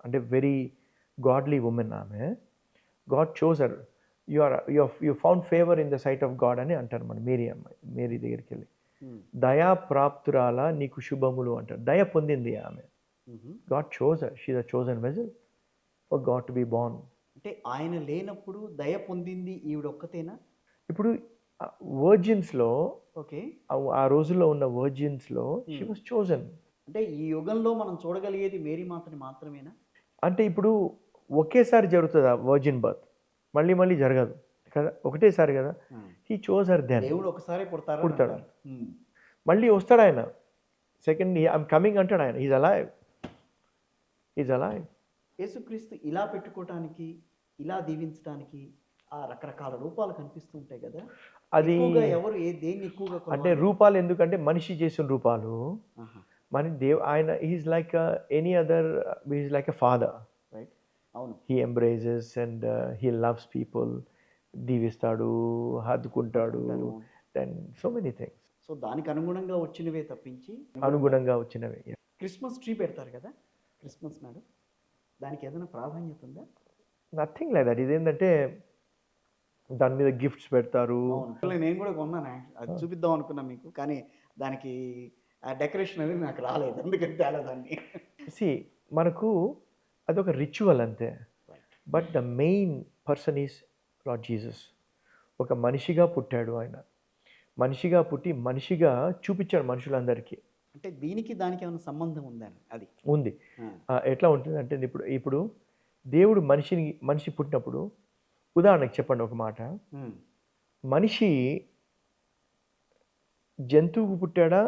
అంటే వెరీ గాడ్లీ ఉమెన్ ఆమె. God chose her, you found favour in the sight of God అని అంటారు మన మేరీ అమ్మాయి. మేరీ దగ్గరికి వెళ్ళి దయా ప్రాప్తురాల నీకు శుభములు అంటారు. దయ పొందింది ఆమె. God chose her, she the chosen vessel for God to be born. అంటే ఆయన లేనప్పుడు దయ పొందింది ఈవిడ ఒక్కతేనా? ఇప్పుడు వర్జిన్స్లో, ఓకే. ఆ రోజుల్లో ఉన్న వర్జిన్స్లో షీ వాజ్ చోజన్. అంటే ఈ యుగంలో మనం చూడగలిగేది మేరీ మాతని మాత్రమేనా? అంటే ఇప్పుడు ఒకేసారి జరుగుతుంది ఆ వర్జిన్ బర్త్, మళ్ళీ మళ్ళీ జరగదు కదా, ఒకటేసారి కదా. He chose her then. దేవుడు ఒకసారి పుడతారు పుడతాడు, మళ్ళీ వస్తాడు ఆయన. సెకండ్ ఐఎమ్ కమింగ్ అంటాడు ఆయన. Is alive, is alive. యేసుక్రీస్తు ఇలా పెట్టుకోవటానికి, ఇలా దీవించడానికి ఆ రకరకాల రూపాలు కనిపిస్తూ ఉంటాయి కదా. అది ఎక్కువగా ఎవరు దేన్ని ఎక్కువగా అంటే రూపాలు ఎందుకంటే మనిషి చేసిన రూపాలు. మన ఆయన is like any other, is like a father. Right, అవును. He embraces and he loves people, దీవిస్తాడు, హద్దుకుంటాడు, and so many things. So దానికి అనుగుణంగా వచ్చినవే తప్పించి, అనుగుణంగా వచ్చినవి. క్రిస్మస్ ట్రీ పెడతారు కదా క్రిస్మస్ నాడు, దానికి ఏదైనా ప్రాధాన్యత ఉందా? Nothing like that. ఇదేంటంటే దాని మీద గిఫ్ట్స్ పెడతారు. నేను కూడా కొన్నాను, అది చూపిద్దాం అనుకున్నా మీకు, కానీ దానికి ఆ డెకరేషన్ అనేది నాకు రాలేదు, అందుకని తేలేదాన్ని. మనకు అదొక రిచువల్ అంతే. But the main person is lord Jesus. ఒక మనిషిగా పుట్టాడు ఆయన, మనిషిగా పుట్టి మనిషిగా చూపించాడు మనుషులందరికీ. అంటే దీనికి దానికి ఏమైనా సంబంధం ఉందని? అది ఉంది. ఎట్లా ఉంటుంది అంటే, ఇప్పుడు దేవుడు మనిషి పుట్టినప్పుడు, ఉదాహరణకు చెప్పండి ఒక మాట, మనిషి జంతువుకు పుట్టాడా?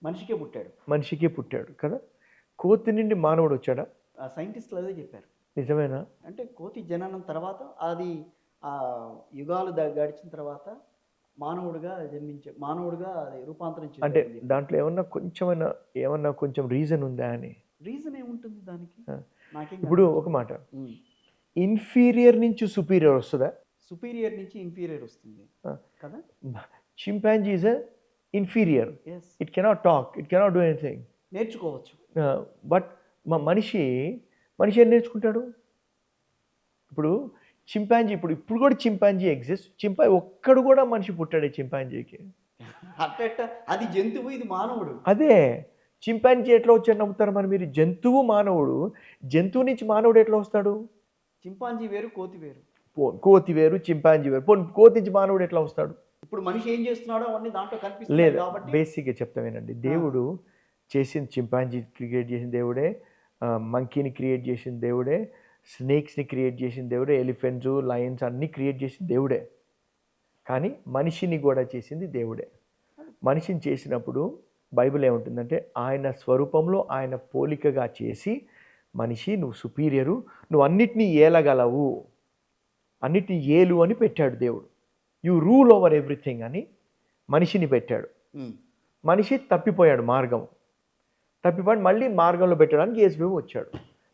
మనిషికే పుట్టాడు. మనిషికే పుట్టాడు కదా. కోతి నుండి మానవుడు వచ్చాడా? సైంటిస్టులు అదే చెప్పారు. నిజమేనా? అంటే కోతి జననం తర్వాత అది యుగాలు గడిచిన తర్వాత మానవుడిగా జన్మించే, మానవుడిగా అది రూపాంతరం. అంటే దాంట్లో ఏమన్నా కొంచెం రీజన్ ఉందా అని? రీజన్ ఏముంటుంది దానికి? ఇప్పుడు ఒక మాట, ఇన్ఫీరియర్ నుంచి సుపీరియర్ వస్తుందా? సుపీరియర్ నుంచి ఇన్ఫీరియర్ వస్తుంది కదా. Chimpanzee is inferior, it cannot talk, it cannot do anything. నేర్చుకోవచ్చు. బట్ మనిషి ఏం నేర్చుకుంటాడు? ఇప్పుడు చింపాంజీ, ఇప్పుడు కూడా చింపాంజీ ఎగ్జిస్ట్. ఒక్కడు కూడా మనిషి పుట్టాడు చింపాంజీకి. అది జంతువు, ఇది మానవుడు. అదే చింపాంజీ ఎట్లా వచ్చాడు నమ్ముతారు మరి మీరు? జంతువు మానవుడు, జంతువు నుంచి మానవుడు ఎట్లా వస్తాడు? చింపాంజీ వేరు, కోతి వేరు. కోతి వేరు, చింపాంజీ వేరు. కోతి నుంచి మానవుడు ఎట్లా వస్తాడు? ఇప్పుడు మనిషి ఏం చేస్తున్నాడో అవన్నీ దాంట్లో కనిపిస్తుంది. లేదు, బేసిక్గా చెప్తామేనండి. దేవుడు చేసిన చింపాంజీ క్రియేట్ చేసిన దేవుడే, మంకీని క్రియేట్ చేసిన దేవుడే, స్నేక్స్ని క్రియేట్ చేసిన దేవుడే, ఎలిఫెంట్స్, లయన్స్ అన్నీ క్రియేట్ చేసిన దేవుడే. కానీ మనిషిని కూడా చేసింది దేవుడే. మనిషిని చేసినప్పుడు బైబిల్ ఏముంటుందంటే, ఆయన స్వరూపంలో ఆయన పోలికగా చేసి, మనిషి నువ్వు సుపీరియరు, నువ్వు అన్నిటినీ ఏలగలవు, అన్నిటినీ ఏలు అని పెట్టాడు దేవుడు. యు రూల్ ఓవర్ ఎవ్రీథింగ్ అని మనిషిని పెట్టాడు. మనిషి తప్పిపోయాడు, తప్పిపోయి మళ్ళీ మార్గంలో పెట్టడానికి యేసు వచ్చాడు.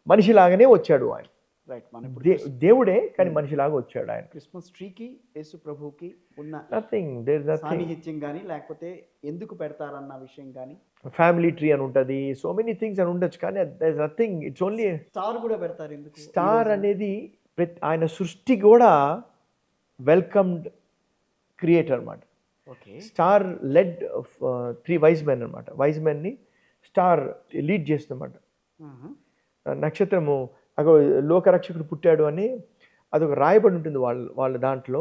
మనిషిలాగానే వచ్చాడు ఆయన. రైట్, దేవుడే కానీ మనిషిలాగా వచ్చాడు ఆయన. క్రిస్మస్ ట్రీకి యేసు ప్రభువుకి ఉన్న సాన్నిహిత్యం కానీ, లేకపోతే ఎందుకు పెడతారన్న విషయం కానీ, ఫ్యామిలీ ట్రీ అని ఉంటుంది, సో మెనీ థింగ్స్ అని ఉండొచ్చు. కానీ there is nothing, it's only star కూడా పెడతారు. ఎందుకు? స్టార్ అనేది ఆయన సృష్టి కూడా వెల్కమ్డ్ క్రియేటర్ అనమాట. స్టార్ లెడ్ 3 వైజ్ మెన్ అనమాట. వైజ్ మెన్ని స్టార్ లీడ్ చేస్తుందన్నమాట. నక్షత్రము లోకరక్షకుడు పుట్టాడు అని అదొక రాయబడి ఉంటుంది వాళ్ళ దాంట్లో.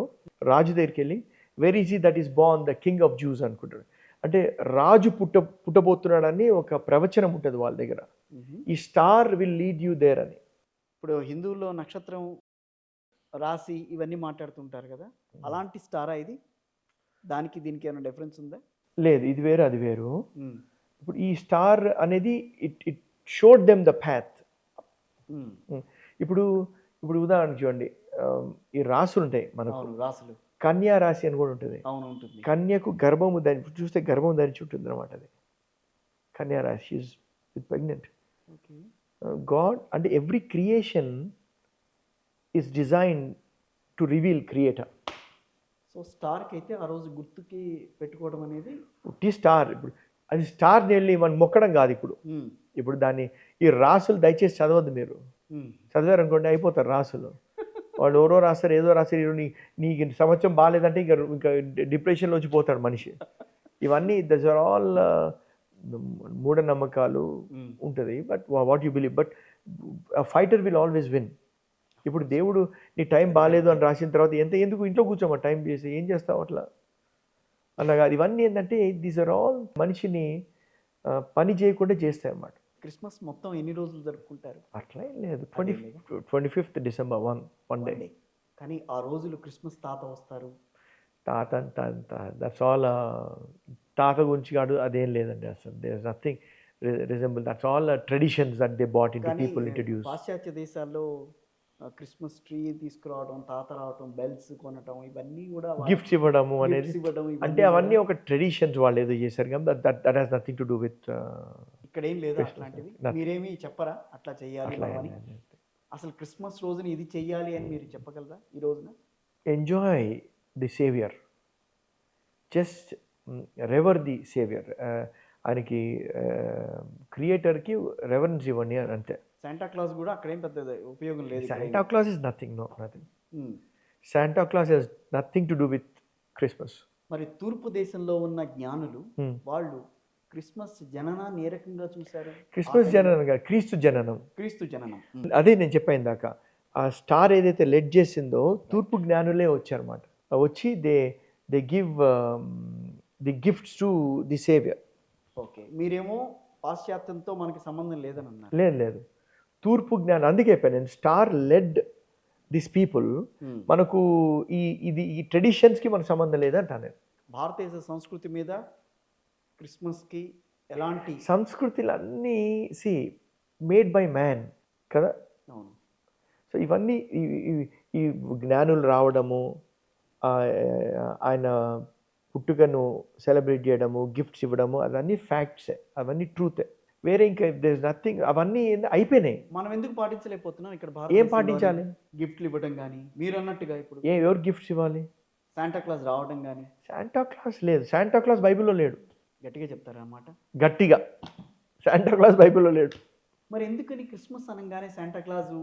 రాజు దగ్గరికి వెళ్ళి, where is he that is Born the king of juice అనుకుంటాడు. అంటే రాజు పుట్టబోతున్నాడని ఒక ప్రవచనం ఉంటుంది వాళ్ళ దగ్గర. ఈ star will lead you there అని. ఇప్పుడు హిందువుల్లో నక్షత్రం, రాశి ఇవన్నీ మాట్లాడుతుంటారు కదా, అలాంటి స్టారా ఇది? దానికి దీనికి ఏమైనా డిఫరెన్స్ ఉందా? లేదు, ఇది వేరు అది వేరు. ఇప్పుడు ఈ స్టార్ అనేది it showed them the path. ఇప్పుడు ఉదాహరణ చూడండి, ఈ రాసులు ఉంటాయి మనకు, రాసులు. కన్యా రాశి అని కూడా ఉంటుంది. అవును, ఉంటుంది. కన్యకు గర్భము చూస్తే గర్భం ధరించి ఉంటుంది అనమాట. అది కన్యా రాశి, షీఈస్ ప్రెగ్నెంట్. గాడ్ అంటే every creation is designed to reveal creator. So స్టార్కి అయితే ఆ రోజు గుర్తుకి పెట్టుకోవడం అనేది టీ స్టార్, ఇప్పుడు అది స్టార్ వెళ్ళి మనం మొక్కడం కాదు. ఇప్పుడు దాన్ని ఈ రాసులు దయచేసి చదవద్దు. మీరు చదివారు అనుకోండి అయిపోతారు రాసులు. వాళ్ళు ఎవరో రాస్తారు, ఏదో రాస్తారు. నీకు సంవత్సరం బాగాలేదంటే ఇంకా డిప్రెషన్లో వచ్చి పోతాడు మనిషి. ఇవన్నీ దస్ ఆర్ ఆల్ మూఢనమ్మకాలు ఉంటుంది. But what you believe, but fighter will always win. ఇప్పుడు దేవుడు నీ టైం బాగాలేదు అని రాసిన తర్వాత ఎందుకు ఇంట్లో కూర్చోమా టైం చేసి ఏం చేస్తావు అట్లా అన్నగా. ఇవన్నీ ఏంటంటే దీస్ ఆర్ ఆల్ మనిషిని పని చేయకుండా చేస్తాయి అన్నమాట. క్రిస్మస్ మొత్తం ఎన్ని రోజులు జరుపుకుంటారు? అట్లా ఏం లేదు. 25th December 1 day. కానీ ఆ రోజులు క్రిస్మస్ తాత వస్తారు. తాత దట్స్ ఆల్. తాత గురించి కాదు అదేం లేదండి అసలు. There is nothing resemble. That's all traditions that they brought in to people introduce. పాశ్చాత్య దేశాల్లో క్రిస్మస్ ట్రీ తీసుకురావడం, తాత రావడం, బెల్స్ కొనటం, ఇవన్నీ కూడా గిఫ్ట్స్ ఇవ్వడము అనేది అంటే అవన్నీ ఒక ట్రెడిషన్స్ వాళ్ళు ఏదో చేశారు కానీ that has nothing to do with. ఇక్కడ ఏం లేదా అట్లాంటివి? మీరేమి చెప్పరా అట్లా చెయ్యాలి అని? అసలు క్రిస్మస్ రోజున ఇది చెయ్యాలి అని మీరు చెప్పగలరా ఈ రోజున? Enjoy the saviour, just revere the saviour. ఆయనకి క్రియేటర్కి రెవరెన్స్ ఇవ్వండి అని అంతే. శాంటా క్లాస్ కూడా అక్కడేం పెద్ద ఉపయోగం లేదు. Santa Claus is nothing. Santa Claus has nothing to do with Christmas. మరి తూర్పు దేశంలో ఉన్న జ్ఞానులు వాళ్ళు క్రిస్మస్ జననాన్ని ఏ రకంగా చూశారు? క్రిస్మస్ జననం కాదు, క్రీస్తు జననం. క్రీస్తు జననం. అదే నేను చెప్పాను దాకా. ఆ స్టార్ ఏదైతే లెడ్ చేసిందో తూర్పు జ్ఞానులే వచ్చారన్నమాట. వచ్చి they give the gifts to the saviour. Okay, మీరేమో పాశ్చాత్యంతో మనకి సంబంధం లేదని అన్నారు. లేదు, తూర్పు జ్ఞానం. అందుకే చెప్పాను నేను, స్టార్ లెడ్ దిస్ పీపుల్. మనకు ఈ ట్రెడిషన్స్కి మనకు సంబంధం లేదంటాను నేను. భారతదేశ సంస్కృతి మీద క్రిస్మస్కి ఎలాంటి సంస్కృతులన్నీ మేడ్ బై మ్యాన్ కదా. అవును. సో ఇవన్నీ ఈ జ్ఞానులు రావడము, ఆయన పుట్టుకను సెలబ్రేట్ చేయడము, గిఫ్ట్స్ ఇవ్వడము, అవన్నీ ఫ్యాక్ట్సే, అవన్నీ ట్రూతే. వేరే ఇంకా దేర్ ఇస్ నథింగ్. అవన్నీ అయిపోయినాయి. మనం ఎందుకు పాటించలేకపోతున్నాం ఇక్కడ? ఏం పాటించాలి? గిఫ్ట్లు ఇవ్వడం కానీ, మీరు అన్నట్టుగా ఇప్పుడు ఎవరు గిఫ్ట్స్ ఇవ్వాలి? శాంటా క్లాస్ రావడం కానీ. శాంటా క్లాస్ లేదు. శాంటా క్లాస్ బైబిల్లో లేడు. గట్టిగా చెప్తారా అన్నమాట? గట్టిగా శాంటా క్లాస్ బైబిల్లో లేడు. మరి ఎందుకని క్రిస్మస్ అనగానే శాంటా క్లాసు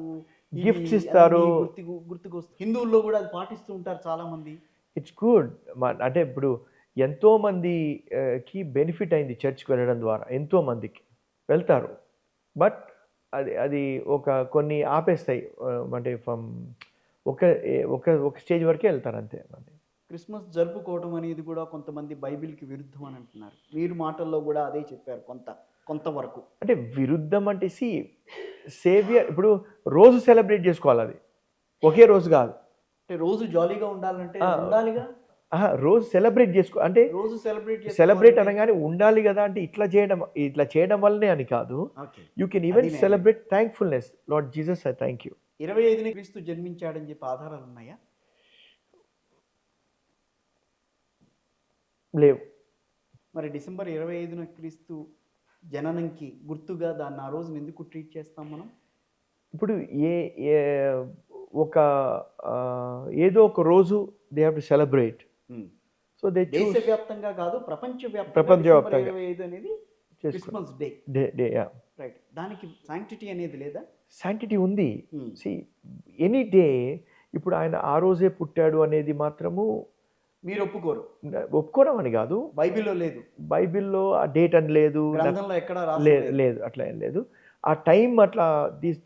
గిఫ్ట్స్ ఇస్తారు, గుర్తుకొస్తుంది. హిందువుల్లో కూడా అది పాటిస్తూ ఉంటారు చాలా మంది. It's good. అంటే ఇప్పుడు ఎంతోమందికి బెనిఫిట్ అయింది చర్చ్కి వెళ్ళడం ద్వారా. ఎంతోమందికి వెళ్తారు. బట్ అది కొన్ని ఆపేస్తాయి. అంటే ఫ్రమ్ ఒక స్టేజ్ వరకే వెళ్తారు అంతే. క్రిస్మస్ జరుపుకోవడం అనేది కూడా కొంతమంది బైబిల్కి విరుద్ధం అని అంటున్నారు. మీరు మాటల్లో కూడా అదే చెప్పారు కొంతవరకు. అంటే విరుద్ధం అంటే సేవియర్ ఇప్పుడు రోజు సెలబ్రేట్ చేసుకోవాలి. అది ఒకే రోజు కాదు. అంటే రోజు జాలీగా ఉండాలంటే ఉండాలిగా. రోజు సెలబ్రేట్ చేసుకో అంటే రోజు సెలబ్రేట్ అనగానే ఉండాలి కదా. అంటే ఇట్లా చేయడం వల్లనే అని కాదు. You can even celebrate thankfulness. Lord Jesus, I thank you. 25ని క్రీస్తు జన్మించాడని చెప్పి ఆధారాలు ఉన్నాయా? లేవు. మరి డిసెంబర్ 25న క్రీస్తు జననంకి గుర్తుగా దాన్ని ఆ రోజున ఎందుకు ట్రీట్ చేస్తాం మనం? ఇప్పుడు ఏదో ఒక రోజు they have to celebrate. So they దేశవ్యాప్తంగా కాదు, ప్రపంచవ్యాప్తంగా 25 అనేది క్రిస్మస్ డే. రైట్. దానికి శాంక్టిటీ అనేది లేదా? శాంక్టిటీ ఉంది. Any day. ఇప్పుడు ఆయన ఆ రోజే పుట్టాడు అనేది మాత్రము మీరు ఒప్పుకోవడం అని కాదు. బైబిల్లో లేదు. బైబిల్లో ఆ డేట్ అని లేదు, లేదు, అట్లా ఏం లేదు. ఆ టైం అట్లా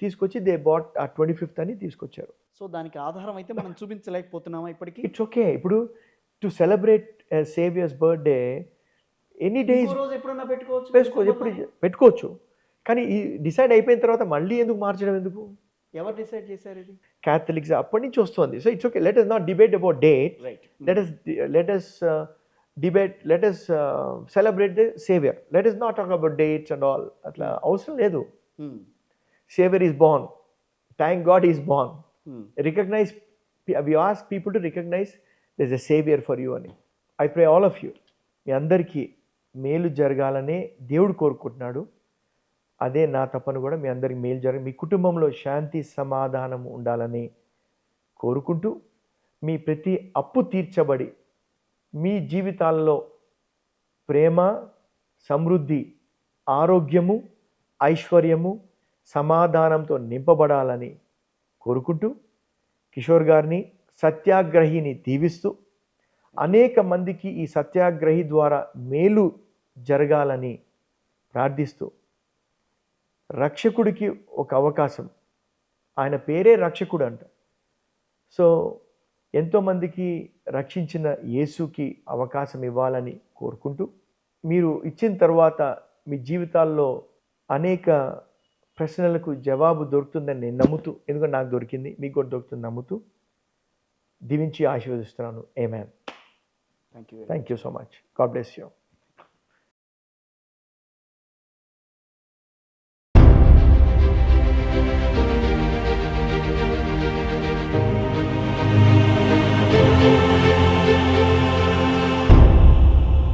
తీసుకొచ్చి దే బాట్ ఆ 25th అని తీసుకొచ్చారు. సో దానికి ఆధారం అయితే మనం చూపించలేకపోతున్నామా ఇప్పటికీ? It's okay. ఇప్పుడు to celebrate saviour's birthday any days ఎప్పుడన్నా ఎప్పుడు పెట్టుకోవచ్చు. కానీ ఈ డిసైడ్ అయిపోయిన తర్వాత మళ్ళీ ఎందుకు మార్చడం ఎందుకు? ఎవరు డిసైడ్ చేశారు ఇది? క్యాథలిక్స్ అప్పటి నుంచి వస్తుంది. So it's okay. Let us not debate about date. Right. Let us debate. Let us celebrate the Savior. Let us not talk about dates and all. అట్లా అవసరం లేదు. Savior is born. Thank God he is born. Recognize. We ask people to recognize there's a Savior for you అని. I pray all of you. మీ అందరికీ మేలు జరగాలనే దేవుడు కోరుకుంటున్నాడు. అదే నా తపన కూడా. మీ అందరికి మేలు జరగాలి, మీ కుటుంబంలో శాంతి సమాధానం ఉండాలని కోరుకుంటూ మీ ప్రతి అప్పు తీర్చబడి మీ జీవితాల్లో ప్రేమ, సమృద్ధి, ఆరోగ్యము, ఐశ్వర్యము, సమాధానంతో నింపబడాలని కోరుకుంటూ కిషోర్ గారిని సత్యాగ్రహిని దీవిస్తూ అనేక మందికి ఈ సత్యాగ్రహి ద్వారా మేలు జరగాలని ప్రార్థిస్తూ రక్షకుడికి ఒక అవకాశం, ఆయన పేరే రక్షకుడు అంట. సో ఎంతోమందికి రక్షించిన యేసుకి అవకాశం ఇవ్వాలని కోరుకుంటూ మీరు ఇచ్చిన తర్వాత మీ జీవితాల్లో అనేక ప్రశ్నలకు జవాబు దొరుకుతుందని నేను నమ్ముతూ, ఎందుకంటే నాకు దొరికింది, మీకు కూడా దొరుకుతుంది నమ్ముతూ దీవించి ఆశీర్వదిస్తున్నాను. Amen. Thank you. Thank you so much. God bless you.